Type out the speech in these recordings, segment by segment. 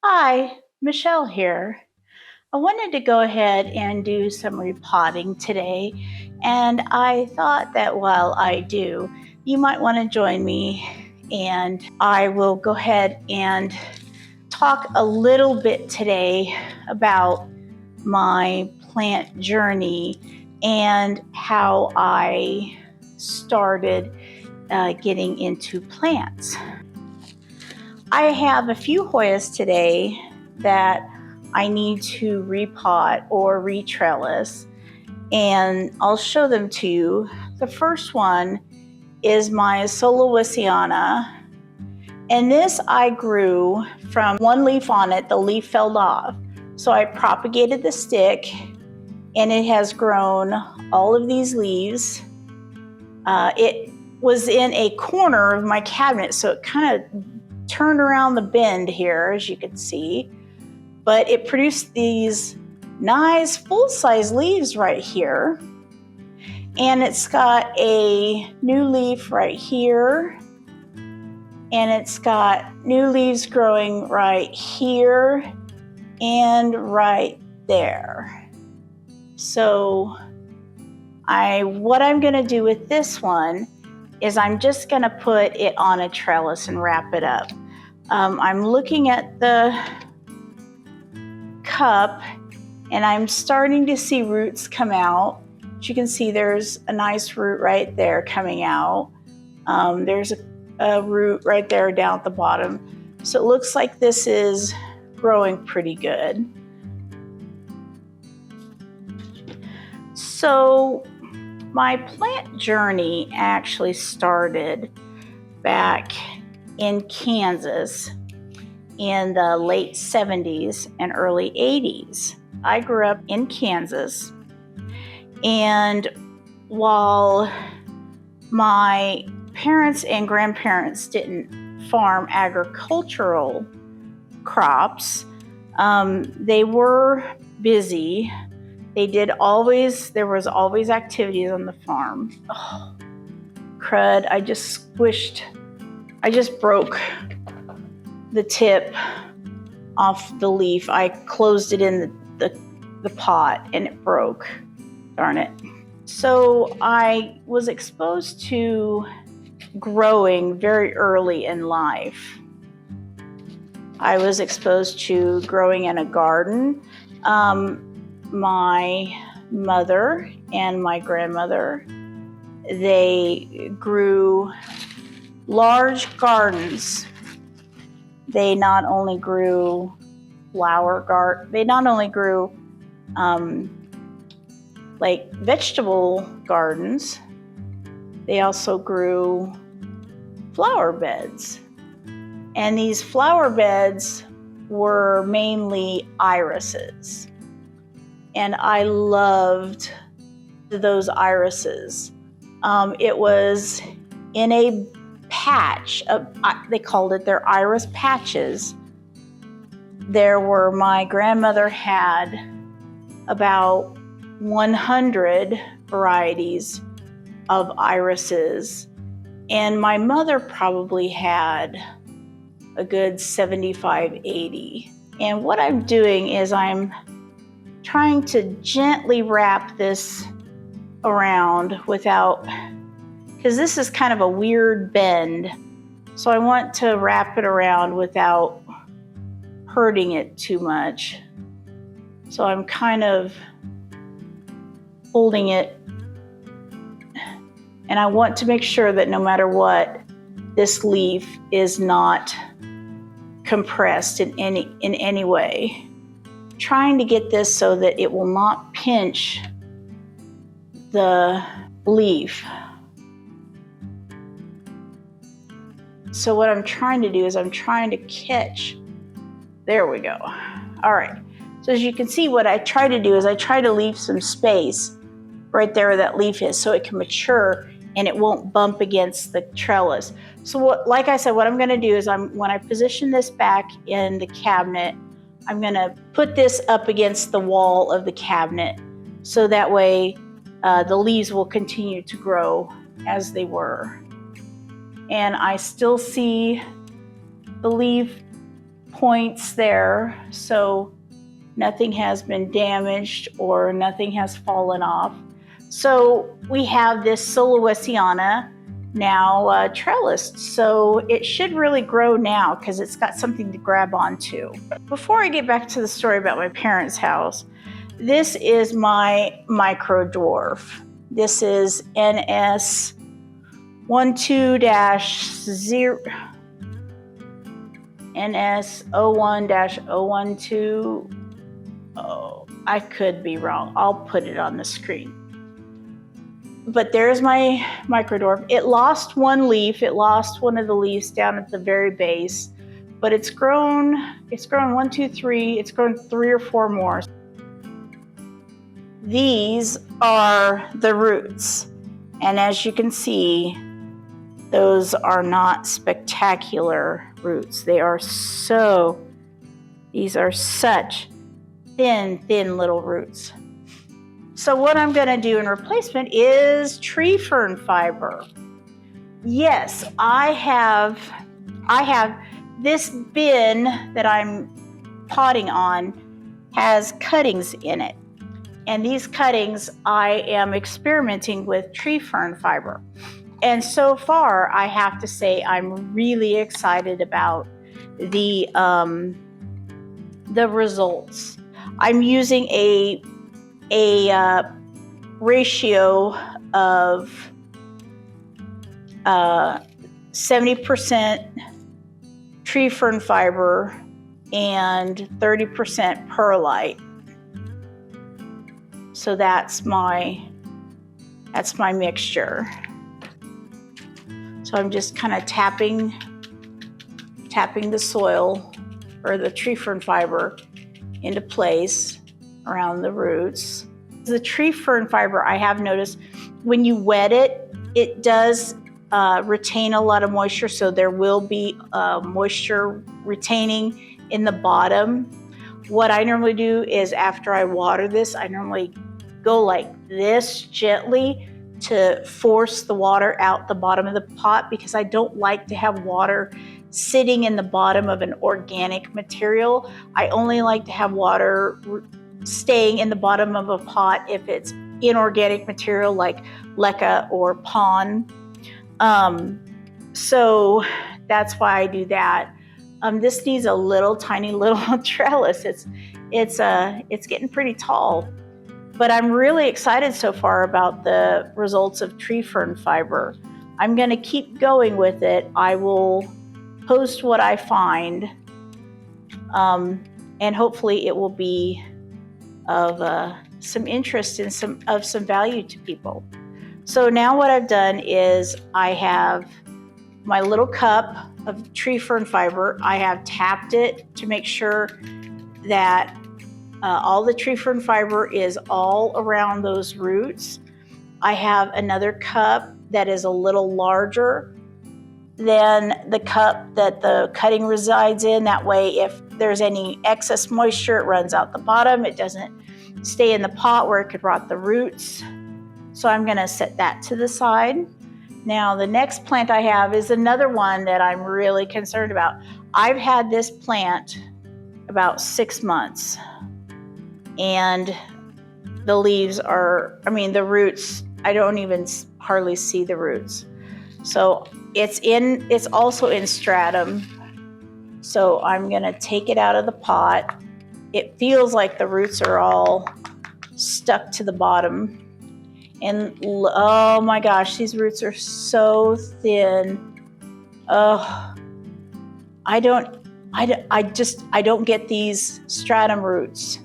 Hi, Michelle here. I wanted to go ahead and do some repotting today, and I thought that while I do, you might want to join me, and I will go ahead and talk a little bit today about my plant journey and how I started getting into plants. I have a few Hoyas today that I need to repot or retrellis, and I'll show them to you. The first one is my suluwesiana, and this I grew from one leaf on it. The leaf fell off, so I propagated the stick, and it has grown all of these leaves. It was in a corner of my cabinet, so it kind of turned around the bend here, as you can see, but it produced these nice full-size leaves right here, and it's got a new leaf right here, and it's got new leaves growing right here and right there. So what I'm going to do with this one is I'm just going to put it on a trellis and wrap it up. I'm looking at the cup, and I'm starting to see roots come out. As you can see, there's a nice root right there coming out. There's a root right there down at the bottom. So it looks like this is growing pretty good. So my plant journey actually started back in Kansas in the late 70s and early 80s. I grew up in Kansas, and while my parents and grandparents didn't farm agricultural crops, they were busy. There was always activities on the farm. Oh, crud, I just broke the tip off the leaf. I closed it in the pot and it broke. Darn it. So I was exposed to growing very early in life. I was exposed to growing in a garden. My mother and my grandmother, they grew large gardens. They not only grew like vegetable gardens, they also grew flower beds. And these flower beds were mainly irises. And I loved those irises. It was in a patch they called it their iris patches. My grandmother had about 100 varieties of irises, and my mother probably had a good 75, 80. And what I'm doing is I'm trying to gently wrap this around because this is kind of a weird bend. So I want to wrap it around without hurting it too much. So I'm kind of holding it, and I want to make sure that no matter what, this leaf is not compressed in any way. Trying to get this so that it will not pinch the leaf. So what I'm trying to do is I'm trying to catch. There we go. All right. So as you can see, what I try to do is I try to leave some space right there where that leaf is so it can mature and it won't bump against the trellis. So like I said, what I'm going to do is when I position this back in the cabinet, I'm going to put this up against the wall of the cabinet so that way the leaves will continue to grow as they were. And I still see the leaf points there, so nothing has been damaged or nothing has fallen off. So we have this suluwesiana now trellised, so it should really grow now because it's got something to grab onto. Before I get back to the story about my parents' house, this is my microdwarf. This is NS 12-0 NS 01-012. Oh, I could be wrong. I'll put it on the screen. But there's my microdwarf. It lost one leaf. It lost one of the leaves down at the very base, but it's grown 1, 2, 3. It's grown 3 or 4 more. These are the roots. And as you can see, those are not spectacular roots. These are such thin little roots. So what I'm going to do in replacement is tree fern fiber. Yes, I have this bin that I'm potting on has cuttings in it. And these cuttings, I am experimenting with tree fern fiber. And so far, I have to say I'm really excited about the results. I'm using a ratio of 70% tree fern fiber and 30% perlite. So that's my mixture. So I'm just kind of tapping the soil or the tree fern fiber into place around the roots. The tree fern fiber, I have noticed, when you wet it, it does retain a lot of moisture, so there will be moisture retaining in the bottom. What I normally do is after I water this, I normally go like this gently to force the water out the bottom of the pot, because I don't like to have water sitting in the bottom of an organic material. I only like to have water staying in the bottom of a pot if it's inorganic material like leca or pon. So that's why I do that. This needs a tiny little trellis. It's getting pretty tall. But I'm really excited so far about the results of tree fern fiber. I'm going to keep going with it. I will post what I find, and hopefully it will be of some interest and some value to people. So now what I've done is I have my little cup of tree fern fiber. I have tapped it to make sure that all the tree fern fiber is all around those roots. I have another cup that is a little larger than the cup that the cutting resides in. That way, if there's any excess moisture, it runs out the bottom. It doesn't stay in the pot where it could rot the roots. So I'm going to set that to the side. Now, the next plant I have is another one that I'm really concerned about. I've had this plant about 6 months. And the leaves the roots, I don't even hardly see the roots. So it's also in stratum. So I'm gonna take it out of the pot. It feels like the roots are all stuck to the bottom. And oh my gosh, these roots are so thin. Oh, I don't get these stratum roots.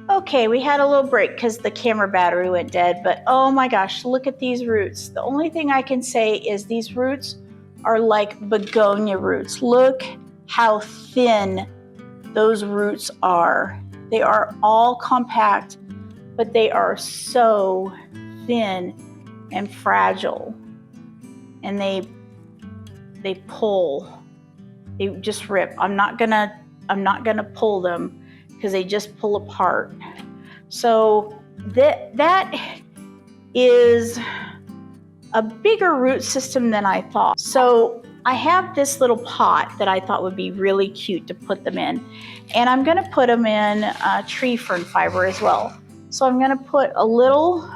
Okay, we had a little break because the camera battery went dead, but oh my gosh, look at these roots. The only thing I can say is these roots are like begonia roots. Look how thin those roots are. They are all compact, but they are so thin and fragile. And they pull. They just rip. I'm not gonna pull them because they just pull apart. So that is a bigger root system than I thought. So I have this little pot that I thought would be really cute to put them in. And I'm gonna put them in tree fern fiber as well. So I'm gonna put a little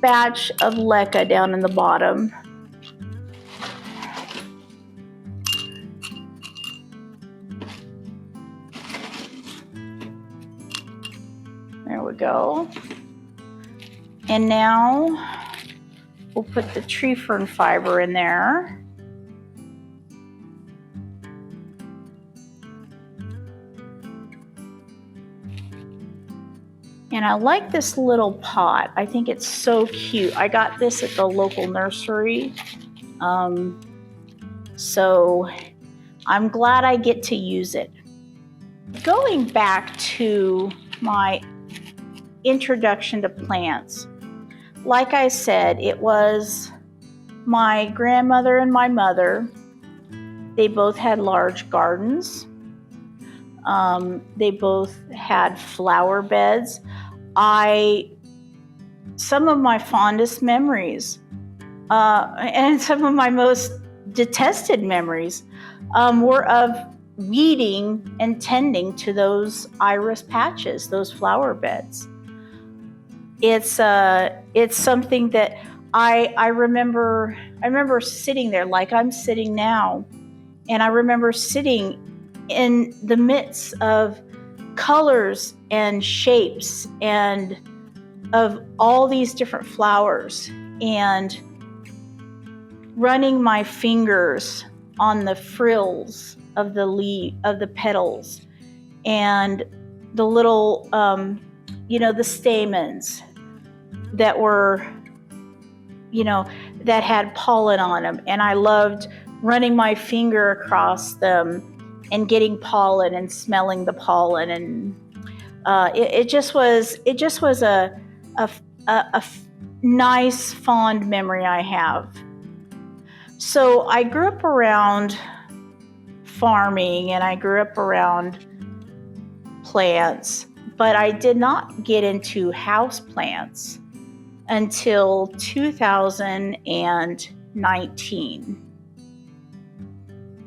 batch of leca down in the bottom. There we go. And now we'll put the tree fern fiber in there. And I like this little pot. I think it's so cute. I got this at the local nursery. So I'm glad I get to use it. Going back to my introduction to plants, like I said, it was my grandmother and my mother. They both had large gardens. They both had flower beds. Some of my fondest memories and some of my most detested memories were of weeding and tending to those iris patches, those flower beds. It's something that I remember sitting there like I'm sitting now, and I remember sitting in the midst of colors and shapes and of all these different flowers, and running my fingers on the frills of the petals, and the little the stamens that were that had pollen on them, and I loved running my finger across them and getting pollen and smelling the pollen, and it just was a nice, fond memory I have. So I grew up around farming and I grew up around plants, but I did not get into houseplants until 2019.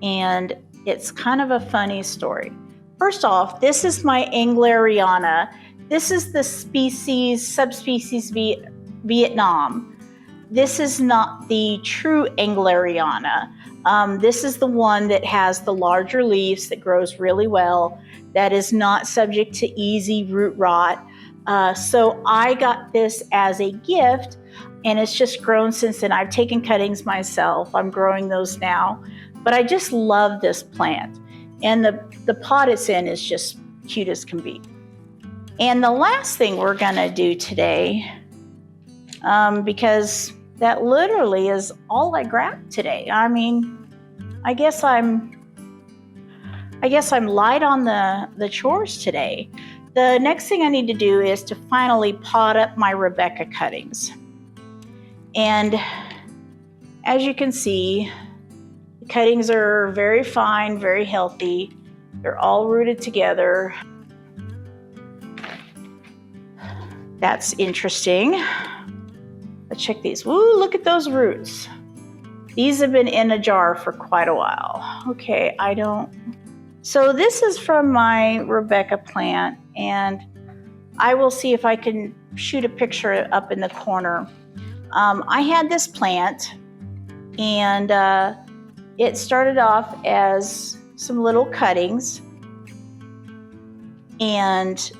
And it's kind of a funny story. First off, this is my engleriana. This is the subspecies Vietnam. This is not the true engleriana. This is the one that has the larger leaves, that grows really well, that is not subject to easy root rot. So I got this as a gift, and it's just grown since then. I've taken cuttings myself. I'm growing those now. But I just love this plant. And the pot it's in is just cute as can be. And the last thing we're gonna do today, because that literally is all I grabbed today. I mean, I guess I'm light on the chores today. The next thing I need to do is to finally pot up my Rebecca cuttings. And as you can see, the cuttings are very fine, very healthy. They're all rooted together. That's interesting. Let's check these. Woo, look at those roots. These have been in a jar for quite a while. Okay, so this is from my Rebecca plant, and I will see if I can shoot a picture up in the corner. I had this plant, and it started off as some little cuttings, and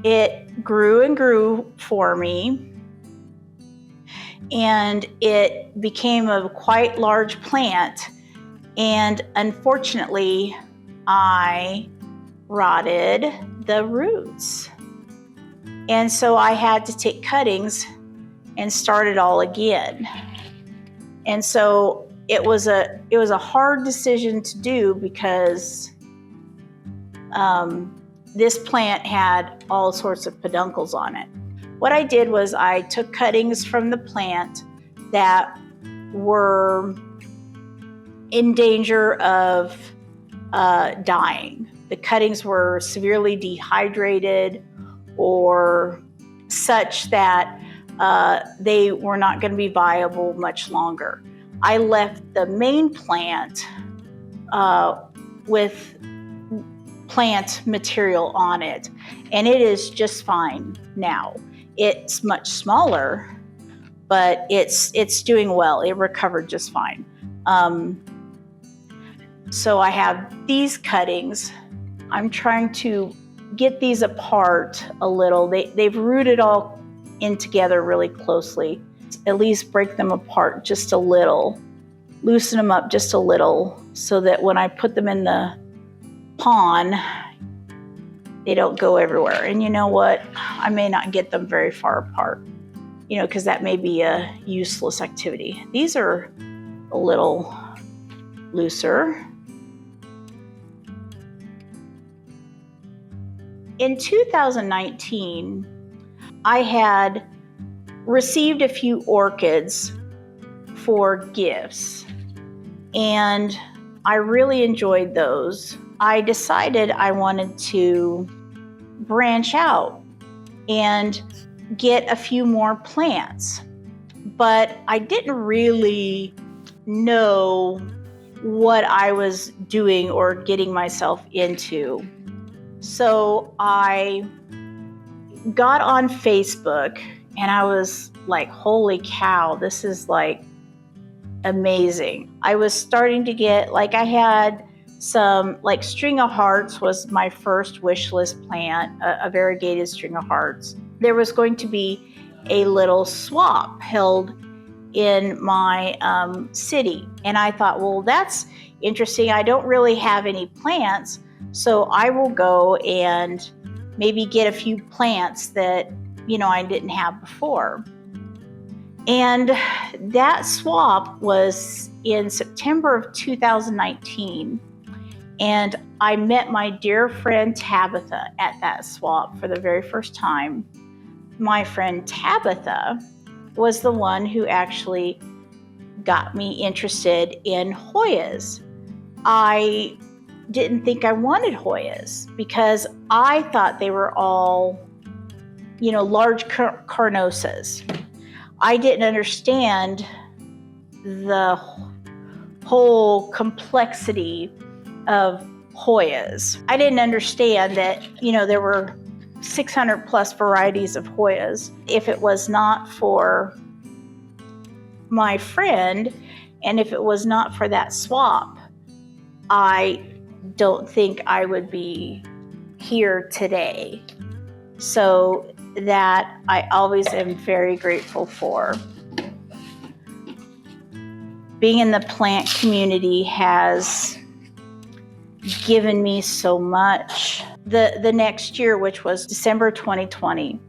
it grew and grew for me, and it became a quite large plant, and unfortunately I rotted the roots, and so I had to take cuttings and start it all again. And so it was a hard decision to do, because this plant had all sorts of peduncles on it. What I did was I took cuttings from the plant that were in danger of dying. The cuttings were severely dehydrated or such that they were not going to be viable much longer. I left the main plant with plant material on it, and it is just fine now. It's much smaller, but it's doing well. It recovered just fine. So I have these cuttings. I'm trying to get these apart a little. They've rooted all in together really closely. At least break them apart just a little, loosen them up just a little, so that when I put them in the pond, they don't go everywhere. And you know what? I may not get them very far apart, because that may be a useless activity. These are a little looser. In 2019, I had received a few orchids for gifts, and I really enjoyed those. I decided I wanted to branch out and get a few more plants, but I didn't really know what I was doing or getting myself into. So I got on Facebook, and I was like, holy cow, this is like amazing. I was starting to get, I had some, string of hearts was my first wish list plant, a variegated string of hearts. There was going to be a little swap held in my city. And I thought, well, that's interesting. I don't really have any plants, so I will go and maybe get a few plants that, I didn't have before. And that swap was in September of 2019. And I met my dear friend Tabitha at that swap for the very first time. My friend Tabitha was the one who actually got me interested in Hoyas. I didn't think I wanted Hoyas because I thought they were all, large carnosas. I didn't understand the whole complexity of Hoyas. I didn't understand that, there were 600 plus varieties of Hoyas. If it was not for my friend, and if it was not for that swap, I don't think I would be here today. So that I always am very grateful for. Being in the plant community has given me so much. The next year, which was December 2020,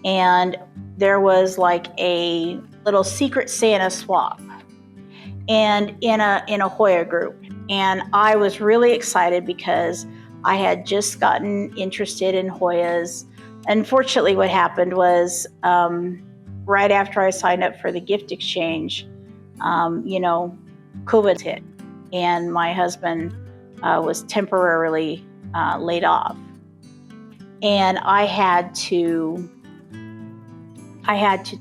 and there was like a little Secret Santa swap, and in a Hoya group. And I was really excited because I had just gotten interested in Hoyas. Unfortunately, what happened was right after I signed up for the gift exchange, COVID hit, and my husband was temporarily laid off. And I had to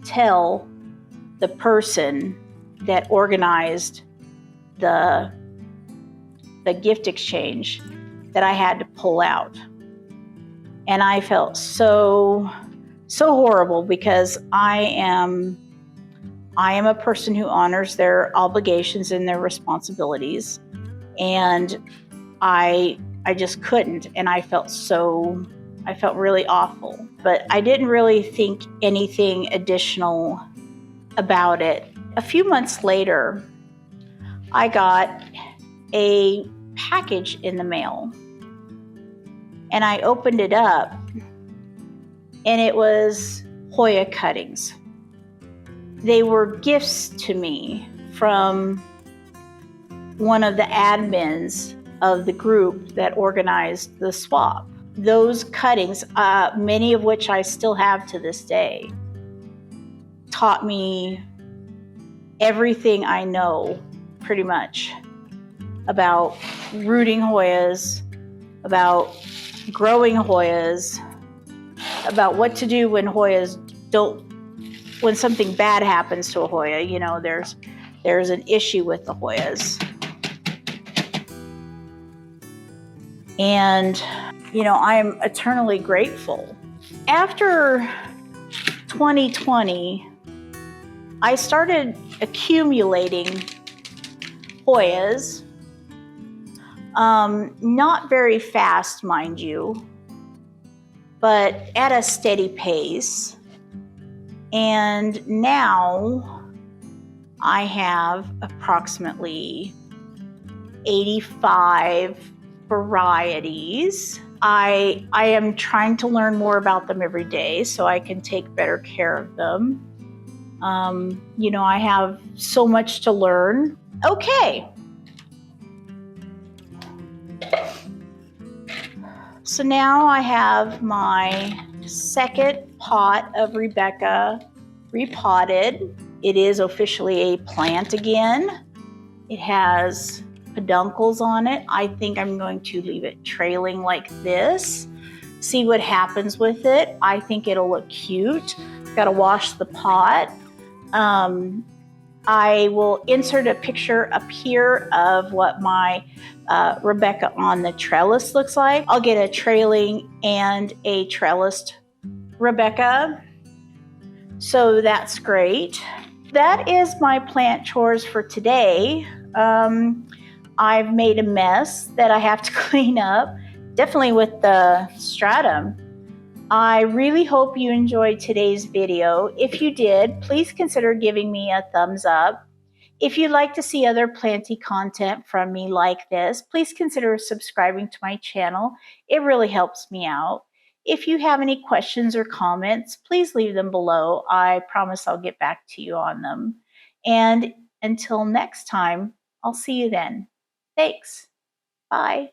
tell the person that organized the gift exchange that I had to pull out. And I felt so horrible because I am a person who honors their obligations and their responsibilities. And I just couldn't. And I felt really awful. But I didn't really think anything additional about it. A few months later, I got a package in the mail. And I opened it up, and it was Hoya cuttings. They were gifts to me from one of the admins of the group that organized the swap. Those cuttings, many of which I still have to this day, taught me everything I know pretty much about rooting Hoyas, about growing Hoyas, about what to do when Hoyas when something bad happens to a Hoya. There's there's an issue with the Hoyas. And, I'm eternally grateful. After 2020, I started accumulating Hoyas. Not very fast, mind you, but at a steady pace. And now I have approximately 85 varieties. I am trying to learn more about them every day so I can take better care of them. I have so much to learn. Okay. So now I have my second pot of Rebecca repotted. It is officially a plant again. It has peduncles on it. I think I'm going to leave it trailing like this. See what happens with it. I think it'll look cute. Got to wash the pot. I will insert a picture up here of what my Rebecca on the trellis looks like. I'll get a trailing and a trellised Rebecca. So that's great. That is my plant chores for today. I've made a mess that I have to clean up, definitely with the stratum. I really hope you enjoyed today's video. If you did, please consider giving me a thumbs up. If you'd like to see other planty content from me like this, please consider subscribing to my channel. It really helps me out. If you have any questions or comments, please leave them below. I promise I'll get back to you on them. And until next time, I'll see you then. Thanks. Bye.